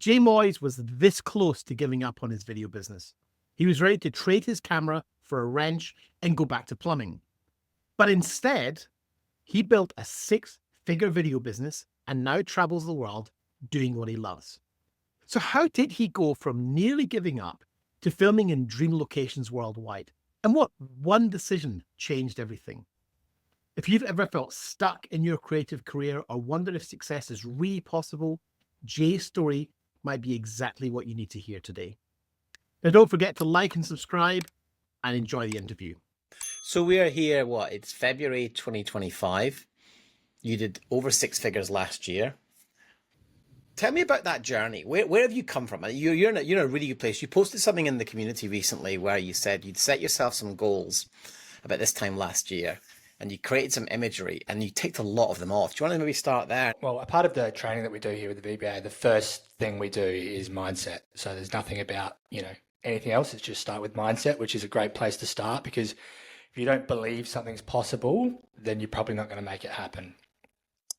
Jay Moyes was this close to giving up on his video business. He was ready to trade his camera for a wrench and go back to plumbing. But instead, he built a 6-figure video business and now travels the world doing what he loves. So how did he go from nearly giving up to filming in dream locations worldwide? And what one decision changed everything? If you've ever felt stuck in your creative career or wonder if success is really possible, Jay's story might be exactly what you need to hear today. Now, don't forget to like and subscribe and enjoy the interview. So we are here, it's February 2025. You did over 6 figures last year. Tell me about that journey. Where have you come from? You're in a really good place. You posted something in the community recently where you said you'd set yourself some goals about this time last year, and you created some imagery, and you ticked a lot of them off. Do you want to maybe start there? Well, a part of the training that we do here with the VBA, the first thing we do is mindset. So there's nothing about, anything else. It's just start with mindset, which is a great place to start, because if you don't believe something's possible, then you're probably not going to make it happen.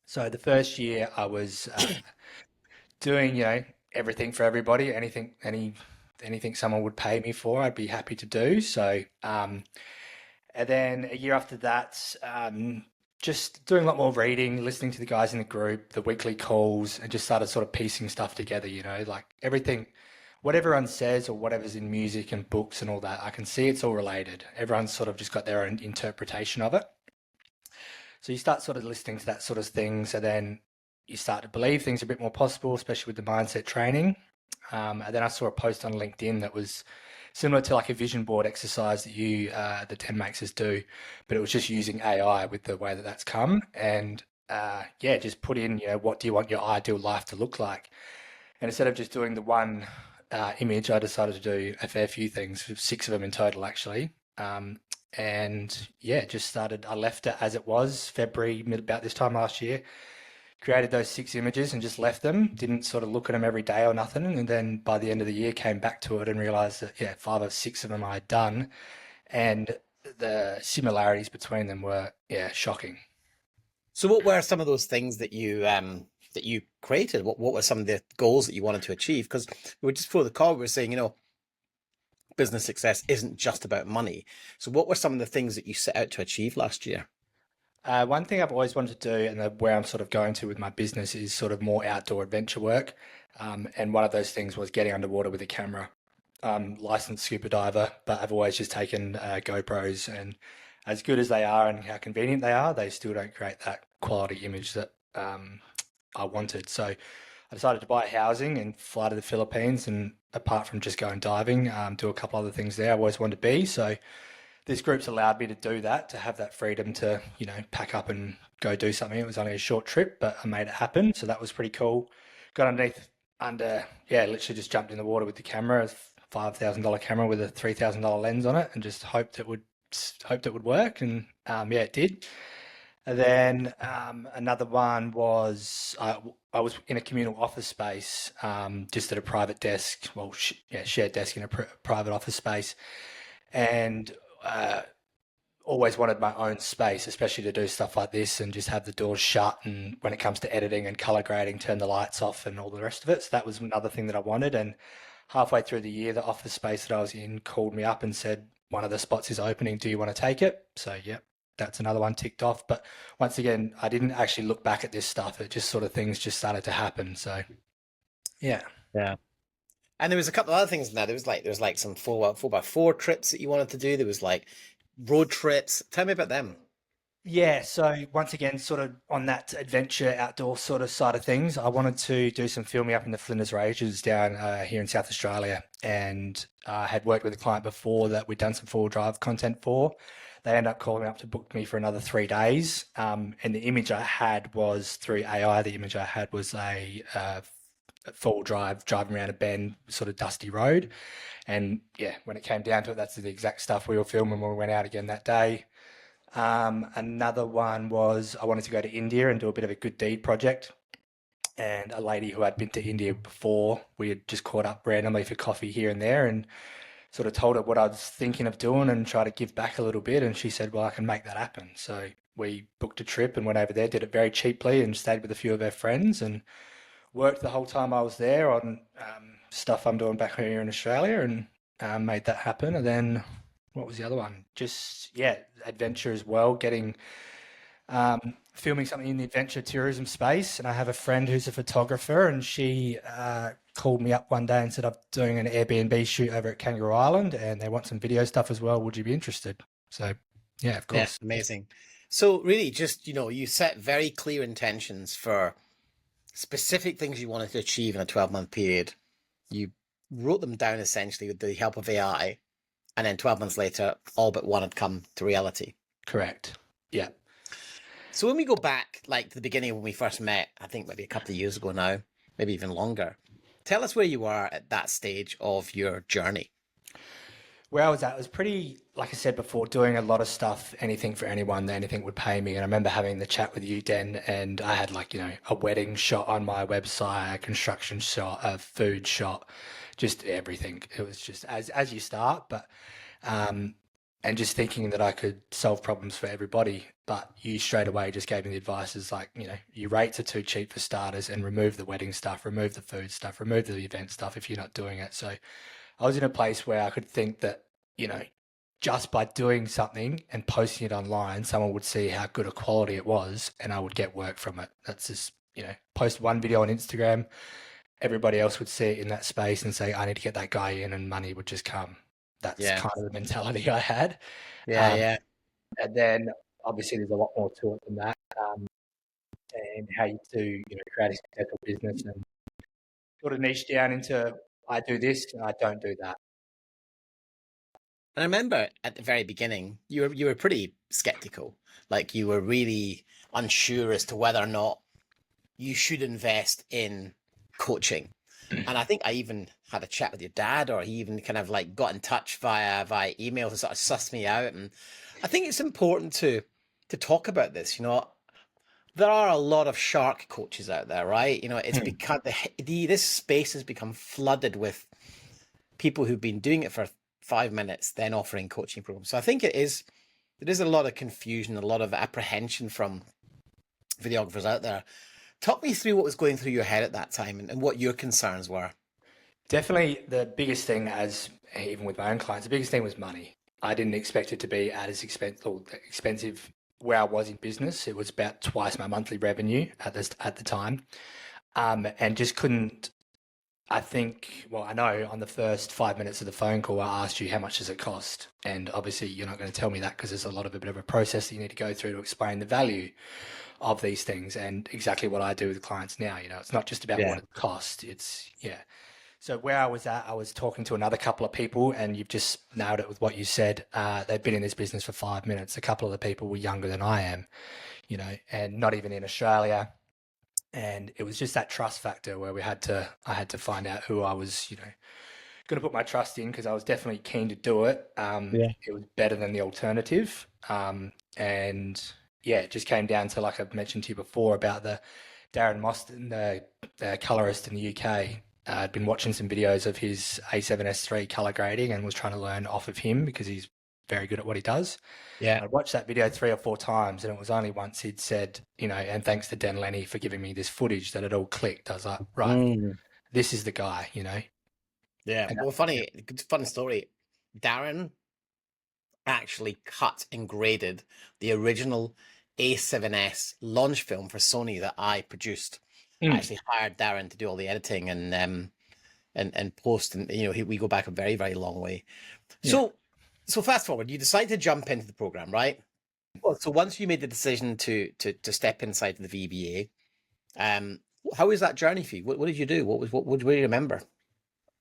So the first year I was doing, everything for everybody, anything someone would pay me for, I'd be happy to do. So, and then a year after that, just doing a lot more reading, listening to the guys in the group, the weekly calls, and just started sort of piecing stuff together, like everything, what everyone says or whatever's in music and books and all that, I can see it's all related. Everyone's sort of just got their own interpretation of it. So you start sort of listening to that sort of things, and then you start to believe things are a bit more possible, especially with the mindset training. And then I saw a post on LinkedIn that was similar to like a vision board exercise that the Den Lennie do, but it was just using AI with the way that that's come. And just put in, what do you want your ideal life to look like? And instead of just doing the one image, I decided to do a fair few things, 6 of them in total actually. Just started, I left it as it was, February, about this time last year, created those 6 images and just left them, didn't sort of look at them every day or nothing. And then by the end of the year, came back to it and realized that, 5 or 6 of them I had done. And the similarities between them were, shocking. So what were some of those things that you created? What were some of the goals that you wanted to achieve? Because we were just before the call, we were saying, business success isn't just about money. So what were some of the things that you set out to achieve last year? One thing I've always wanted to do, and where I'm sort of going to with my business, is sort of more outdoor adventure work. And one of those things was getting underwater with a camera. Licensed scuba diver, but I've always just taken GoPros, and as good as they are and how convenient they are, they still don't create that quality image that I wanted. So I decided to buy housing and fly to the Philippines, and apart from just going diving, do a couple other things there I always wanted to be. So this group's allowed me to do that, to have that freedom to, pack up and go do something. It was only a short trip, but I made it happen. So that was pretty cool. Got literally just jumped in the water with the camera, a $5,000 camera with a $3,000 lens on it, and just hoped it would work. And it did. And then another one was I was in a communal office space, just at a private desk, shared desk in a private office space, and always wanted my own space, especially to do stuff like this and just have the doors shut. And when it comes to editing and color grading, turn the lights off and all the rest of it. So that was another thing that I wanted. And halfway through the year, the office space that I was in called me up and said, one of the spots is opening. Do you want to take it? So, that's another one ticked off. But once again, I didn't actually look back at this stuff. It just sort of things just started to happen. So, yeah. And there was a couple of other things in there. There was like some 4x4 trips that you wanted to do. There was like road trips. Tell me about them. Yeah, so once again, sort of on that adventure outdoor sort of side of things, I wanted to do some filming up in the Flinders Ranges down here in South Australia, and I had worked with a client before that we'd done some four-wheel drive content for. They ended up calling me up to book me for another 3 days, and the image I had was through AI. The image I had was a four-wheel drive driving around a bend, sort of dusty road, and when it came down to it, that's the exact stuff we were filming when we went out again that day. Another one was I wanted to go to India and do a bit of a good deed project. And a lady who had been to India before, we had just caught up randomly for coffee here and there, and sort of told her what I was thinking of doing and try to give back a little bit. And she said, well, I can make that happen. So we booked a trip and went over there, did it very cheaply, and stayed with a few of our friends. And worked the whole time I was there on stuff I'm doing back here in Australia, and made that happen. And then what was the other one? Just, yeah, adventure as well, getting filming something in the adventure tourism space. And I have a friend who's a photographer, and she called me up one day and said, I'm doing an Airbnb shoot over at Kangaroo Island and they want some video stuff as well. Would you be interested? So, yeah, of course. Yeah, amazing. So really just, you set very clear intentions for specific things you wanted to achieve in a 12-month period. You wrote them down essentially with the help of AI, and then 12 months later, all but one had come to reality. Correct. Yeah. So when we go back, like to the beginning when we first met, I think maybe a couple of years ago now, maybe even longer, tell us where you are at that stage of your journey. Where I was at was pretty, like I said before, doing a lot of stuff, anything for anyone, anything would pay me. And I remember having the chat with you, Den, and I had a wedding shot on my website, a construction shot, a food shot, just everything. It was just as you start, but and just thinking that I could solve problems for everybody. But you straight away just gave me the advice is your rates are too cheap for starters, and remove the wedding stuff, remove the food stuff, remove the event stuff if you're not doing it. So I was in a place where I could think that, just by doing something and posting it online, someone would see how good a quality it was and I would get work from it. That's just, post one video on Instagram, everybody else would see it in that space and say, I need to get that guy in, and money would just come. That's kind of the mentality I had. Yeah. And then obviously there's a lot more to it than that. And how you do, create a successful business and sort of niche down into, I do this and I don't do that. And I remember at the very beginning, you were pretty skeptical. Like you were really unsure as to whether or not you should invest in coaching. And I think I even had a chat with your dad, or he even kind of like got in touch via email to sort of suss me out. And I think it's important to talk about this. There are a lot of shark coaches out there, right? It's because this space has become flooded with people who've been doing it for 5 minutes, then offering coaching programs. So I think there is a lot of confusion, a lot of apprehension from videographers out there. Talk me through what was going through your head at that time and what your concerns were. Definitely the biggest thing, as even with my own clients, the biggest thing was money. I didn't expect it to be as expensive where I was in business. It was about twice my monthly revenue at the time. And just couldn't, I know on the first 5 minutes of the phone call, I asked you, how much does it cost? And obviously you're not going to tell me that because there's a bit of a process that you need to go through to explain the value of these things, and exactly what I do with clients now. It's not just about what it costs. So where I was at, I was talking to another couple of people, and you've just nailed it with what you said. They've been in this business for 5 minutes. A couple of the people were younger than I am, and not even in Australia. And it was just that trust factor where I had to find out who I was, going to put my trust in, because I was definitely keen to do it. It was better than the alternative. And yeah, it just came down to, like I've mentioned to you before, about the Darren Mostyn, the colorist in the UK. I'd been watching some videos of his A7S3 color grading and was trying to learn off of him because he's very good at what he does. Yeah. I watched that video 3 or 4 times, and it was only once he'd said, and thanks to Den Lennie for giving me this footage, that it all clicked. I was like, right, this is the guy, Yeah. Well, funny story. Darren actually cut and graded the original A7S launch film for Sony that I produced. I actually hired Darren to do all the editing and post, and we go back a very, very long way. So fast forward, you decide to jump into the program, right? Well, so once you made the decision to step inside the VBA, how was that journey for you? What did you do? What do you remember?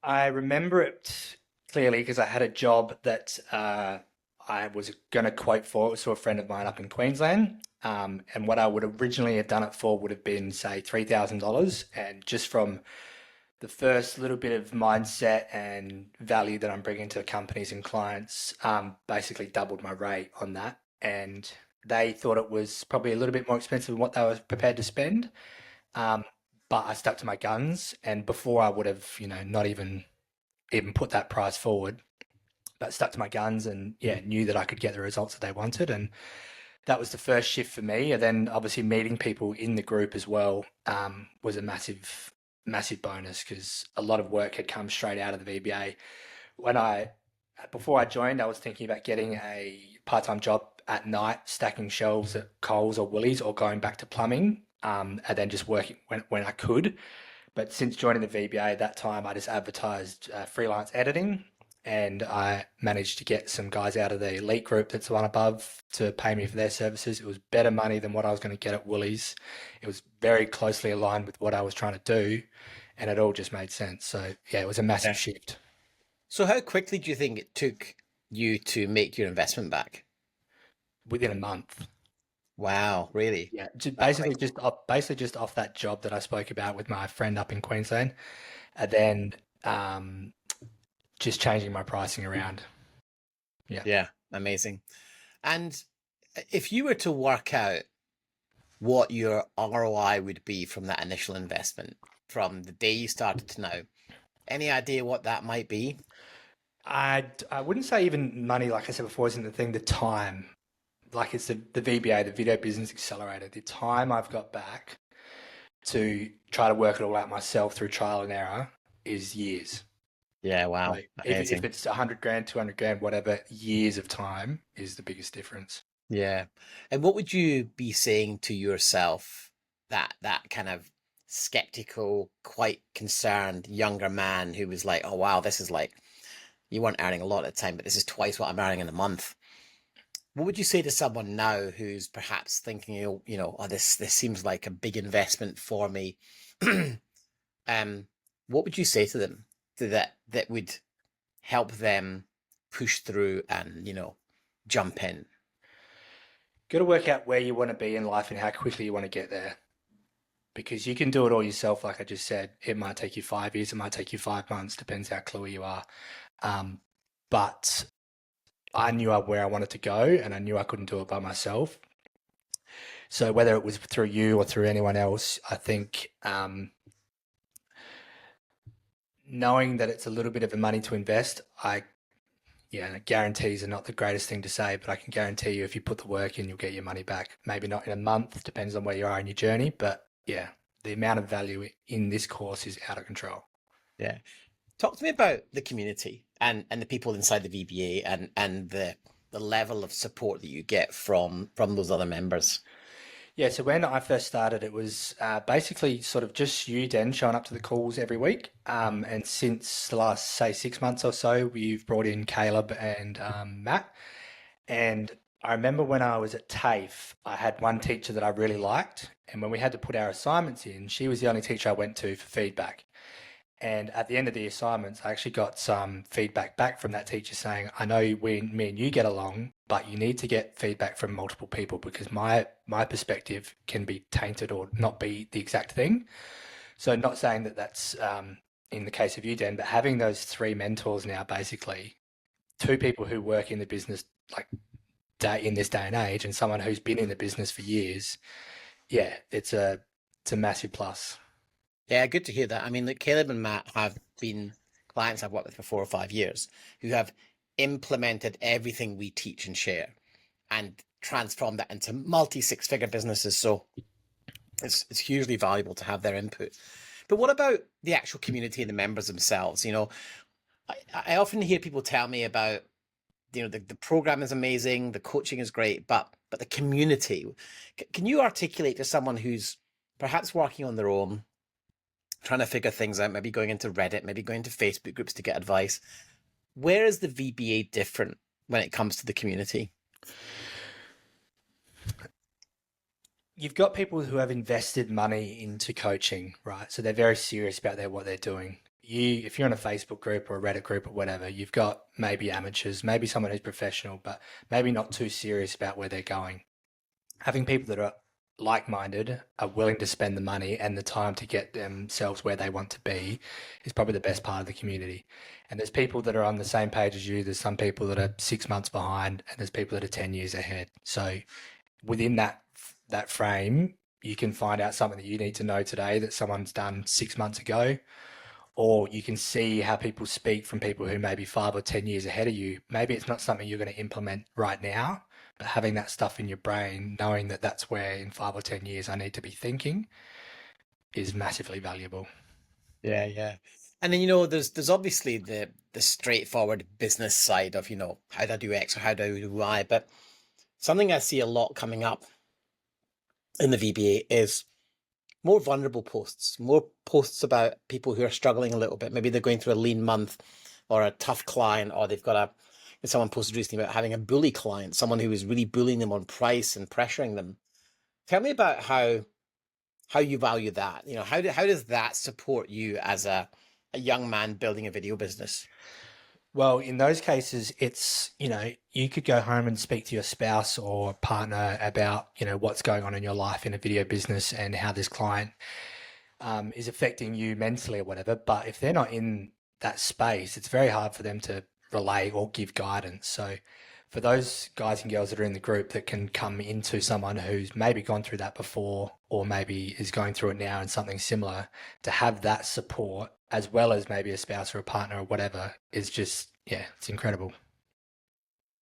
I remember it clearly because I had a job that I was going to quote for. It was for a friend of mine up in Queensland. And what I would originally have done it for would have been, say, $3,000. And just from the first little bit of mindset and value that I'm bringing to companies and clients, basically doubled my rate on that. And they thought it was probably a little bit more expensive than what they were prepared to spend. But I stuck to my guns. And before I would have, not even put that price forward, but stuck to my guns and knew that I could get the results that they wanted. And that was the first shift for me. And then obviously meeting people in the group as well was a massive massive bonus because a lot of work had come straight out of the VBA. Before I joined, I was thinking about getting a part-time job at night, stacking shelves at Coles or Woolies, or going back to plumbing, and then just working when I could. But since joining the VBA, that time I just advertised freelance editing, and I managed to get some guys out of the elite group that's the one above to pay me for their services. It was better money than what I was going to get at Woolies. It was very closely aligned with what I was trying to do, and it all just made sense. So yeah, it was a massive shift. So how quickly do you think it took you to make your investment back? Within a month. Wow, really? Yeah, basically just off that job that I spoke about with my friend up in Queensland, and then just changing my pricing around. Yeah, amazing. And if you were to work out what your ROI would be from that initial investment, from the day you started to now, any idea what that might be? I wouldn't say even money, like I said before, isn't the thing. The time, like it's the VBA, the Video Business Accelerator. The time I've got back to try to work it all out myself through trial and error is years. Yeah, wow. Like, if it's 100 grand, 200 grand, whatever, years of time is the biggest difference. Yeah. And what would you be saying to yourself, that kind of skeptical, quite concerned younger man who was like, oh, wow, this is like, you weren't earning a lot at the time, but this is twice what I'm earning in a month. What would you say to someone now who's perhaps thinking, oh, this seems like a big investment for me? What would you say to them that would help them push through and, jump in? Got to work out where you want to be in life and how quickly you want to get there. Because you can do it all yourself, like I just said. It might take you 5 years, it might take you 5 months, depends how cluey you are. But I knew where I wanted to go, and I knew I couldn't do it by myself. So whether it was through you or through anyone else, I think knowing that it's a little bit of a money to invest, guarantees are not the greatest thing to say, but I can guarantee you if you put the work in, you'll get your money back. Maybe not in a month, depends on where you are in your journey, but yeah, the amount of value in this course is out of control. Yeah. Talk to me about the community and the people inside the VBA and the level of support that you get from those other members. Yeah, so when I first started, it was basically sort of just you, Den, showing up to the calls every week. And since the last, say, 6 months or so, we've brought in Caleb and Matt. And I remember when I was at TAFE, I had one teacher that I really liked. And when we had to put our assignments in, she was the only teacher I went to for feedback. And at the end of the assignments, I actually got some feedback back from that teacher saying, I know me and you get along, but you need to get feedback from multiple people because my perspective can be tainted or not be the exact thing. So not saying that that's in the case of you, Den, but having those 3 mentors now, basically 2 people who work in the business like in this day and age and someone who's been in the business for years, yeah, it's a massive plus. Yeah, good to hear that. I mean, Caleb and Matt have been clients I've worked with for 4 or 5 years who have implemented everything we teach and share and transformed that into multi-6-figure businesses. So it's hugely valuable to have their input. But what about the actual community and the members themselves? I often hear people tell me about, the program is amazing, the coaching is great, but the community. Can you articulate to someone who's perhaps working on their own, trying to figure things out, maybe going into Reddit, maybe going to Facebook groups to get advice, where is the VBA different when it comes to the community? You've got people who have invested money into coaching, right? So they're very serious about what they're doing. If you're in a Facebook group or a Reddit group or whatever, you've got maybe amateurs, maybe someone who's professional, but maybe not too serious about where they're going. Having people that are like-minded, are willing to spend the money and the time to get themselves where they want to be is probably the best part of the community. And there's people that are on the same page as you. There's some people that are 6 months behind and there's people that are 10 years ahead. So within that frame, you can find out something that you need to know today that someone's done 6 months ago, or you can see how people speak from people who may be 5 or 10 years ahead of you. Maybe it's not something you're going to implement right now, but having that stuff in your brain, knowing that that's where in 5 or 10 years I need to be thinking, is massively valuable. Yeah, yeah. And then, you know, there's obviously the straightforward business side of, you know, how do I do X or how do I do Y? But something I see a lot coming up in the VBA is more vulnerable posts, more posts about people who are struggling a little bit. Maybe they're going through a lean month or a tough client, or they've got someone posted recently about having a bully client, someone who is really bullying them on price and pressuring them. Tell me about how you value that. You know, how does that support you as a young man building a video business? Well, in those cases, it's, you could go home and speak to your spouse or partner about, what's going on in your life in a video business and how this client is affecting you mentally or whatever. But if they're not in that space, it's very hard for them to relay or give guidance. So for those guys and girls that are in the group that can come into someone who's maybe gone through that before or maybe is going through it now and something similar, to have that support as well as maybe a spouse or a partner or whatever is just, yeah, it's incredible.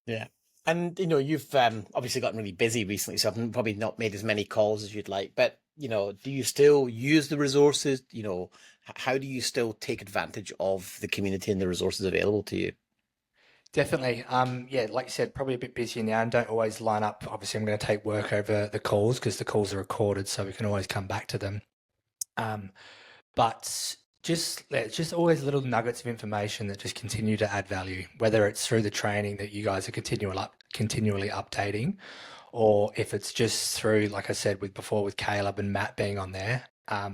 Yeah. And, you know, you've obviously gotten really busy recently, so I've probably not made as many calls as you'd like. But, you know, do you still use the resources? You know, how do you still take advantage of the community and the resources available to you? Definitely. Yeah, like you said, probably a bit busier now and don't always line up. Obviously, I'm going to take work over the calls because the calls are recorded, so we can always come back to them. But it's just always little nuggets of information that just continue to add value, whether it's through the training that you guys are continually updating, or if it's just through, like I said with Caleb and Matt being on there.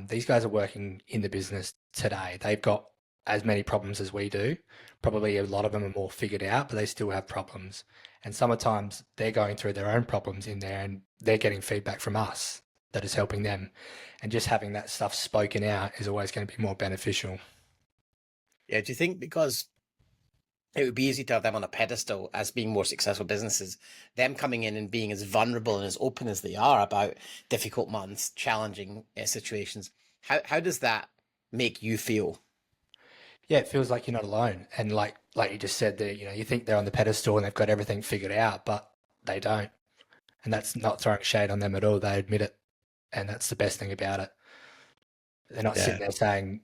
These guys are working in the business today. They've got as many problems as we do. Probably a lot of them are more figured out, but they still have problems. And sometimes they're going through their own problems in there and they're getting feedback from us that is helping them. And just having that stuff spoken out is always going to be more beneficial. Yeah, do you think because it would be easy to have them on a pedestal as being more successful businesses, them coming in and being as vulnerable and as open as they are about difficult months, challenging situations, how does that make you feel? Yeah, it feels like you're not alone. And like you just said there, you think they're on the pedestal and they've got everything figured out, but they don't. And that's not throwing shade on them at all. They admit it. And that's the best thing about it. They're not Yeah. sitting there saying,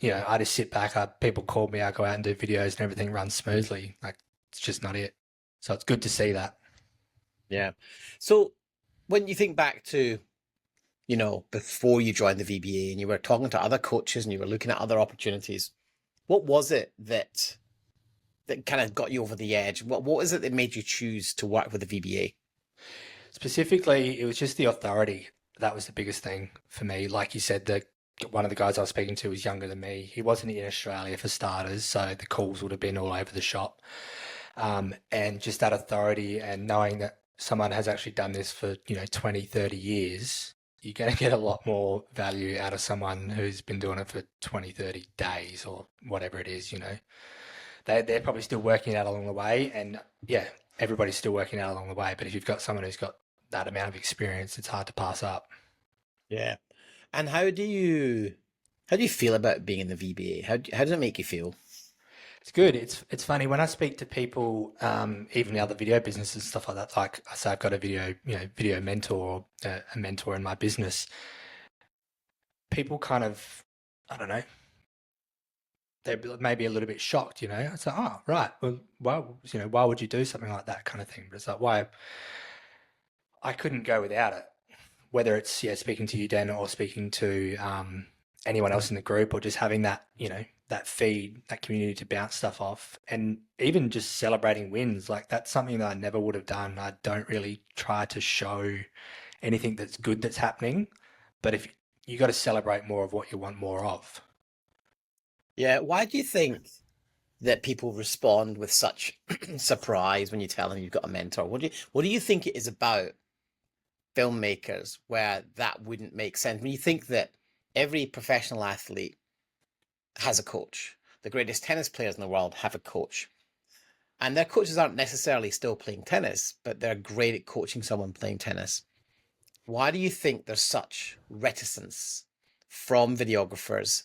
I just sit back, people call me, I go out and do videos and everything runs smoothly. Like, it's just not it. So it's good to see that. Yeah. So when you think back to, you know, before you joined the VBA and you were talking to other coaches and you were looking at other opportunities, what was it that kind of got you over the edge? What was it that made you choose to work with the VBA? Specifically, it was just the authority. That was the biggest thing for me. Like you said, one of the guys I was speaking to was younger than me. He wasn't in Australia for starters, so the calls would have been all over the shop. And just that authority and knowing that someone has actually done this for, 20, 30 years, you're going to get a lot more value out of someone who's been doing it for 20, 30 days or whatever it is, They're probably still working it out along the way. And yeah, everybody's still working out along the way. But if you've got someone who's got that amount of experience, it's hard to pass up. Yeah. And how do you feel about being in the VBA? How does it make you feel? It's good. It's funny when I speak to people, even the other video businesses and stuff like that. Like I say, I've got a video mentor or a mentor in my business. People kind of, I don't know, they're maybe a little bit shocked. It's like, oh, right. Well, why would you do something like that kind of thing? But it's like, why? I couldn't go without it. Whether it's speaking to you, Dan, or speaking to anyone else in the group, or just having that that feed, that community to bounce stuff off, and even just celebrating wins. Like that's something that I never would have done. I don't really try to show anything that's good that's happening, but if you got to celebrate more of what you want more of. Yeah. Why do you think that people respond with such surprise when you tell them you've got a mentor? What do you think it is about filmmakers where that wouldn't make sense? When you think that every professional athlete has a coach, the greatest tennis players in the world have a coach, and their coaches aren't necessarily still playing tennis, but they're great at coaching someone playing tennis. Why do you think there's such reticence from videographers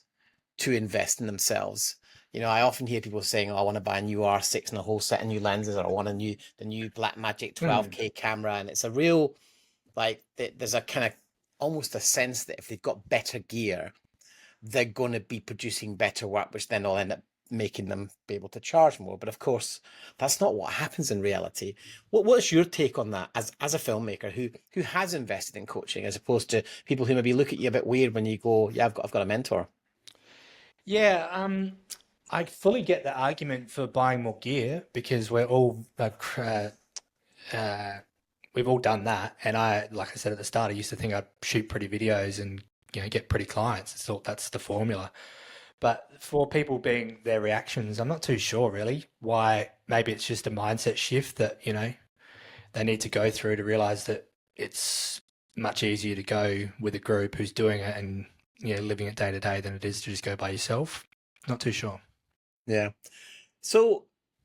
to invest in themselves? You know, I often hear people saying, "Oh, I want to buy a new R6 and a whole set of new lenses, or I want the new Blackmagic 12K camera," and it's a real there's a kind of almost a sense that if they've got better gear, they're going to be producing better work, which then will end up making them be able to charge more. But of course, that's not what happens in reality. What's your take on that as a filmmaker who has invested in coaching, as opposed to people who maybe look at you a bit weird when you go, yeah, I've got a mentor? Yeah, I fully get the argument for buying more gear because we're all we've all done that. And like I said at the start, I used to think I'd shoot pretty videos and get pretty clients. I thought that's the formula. But for people being their reactions, I'm not too sure really why. Maybe it's just a mindset shift that they need to go through to realize that it's much easier to go with a group who's doing it and living it day to day than it is to just go by yourself. Not too sure. Yeah. So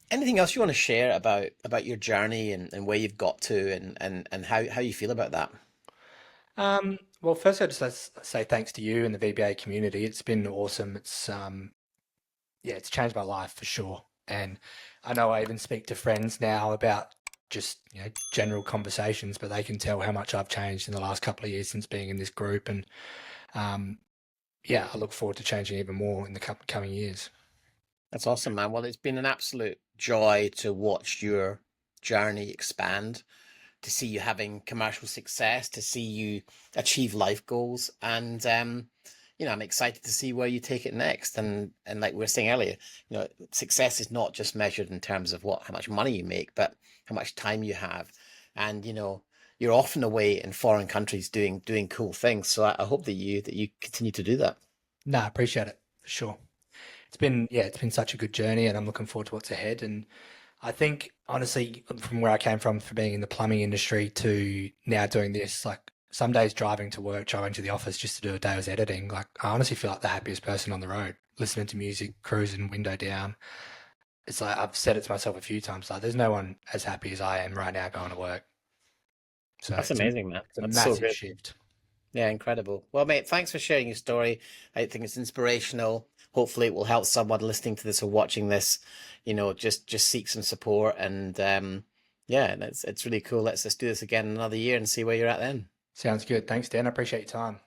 anything else you want to share about your journey and where you've got to and how you feel about that? Well, first I'd just say thanks to you and the VBA community. It's been awesome. It's changed my life for sure. And I know I even speak to friends now about just general conversations, but they can tell how much I've changed in the last couple of years since being in this group. And I look forward to changing even more in the coming years. That's awesome, man. Well, it's been an absolute joy to watch your journey expand, to see you having commercial success, to see you achieve life goals. And, I'm excited to see where you take it next. And like we were saying earlier, success is not just measured in terms of how much money you make, but how much time you have. And, you're often away in foreign countries doing cool things. So I hope that you continue to do that. No, I appreciate it for sure. It's been such a good journey, and I'm looking forward to what's ahead. And I think honestly, from where I came from being in the plumbing industry to now doing this, like some days driving to work, driving to the office just to do a day of editing, like I honestly feel like the happiest person on the road, listening to music, cruising, window down. It's like I've said it to myself a few times, like there's no one as happy as I am right now going to work. So That's amazing, man. It's a That's so massive good. shift. Yeah, incredible. Well, mate, thanks for sharing your story. I think it's inspirational. Hopefully it will help someone listening to this or watching this, just seek some support. And it's really cool. Let's just do this again another year and see where you're at then. Sounds good. Thanks, Dan. I appreciate your time.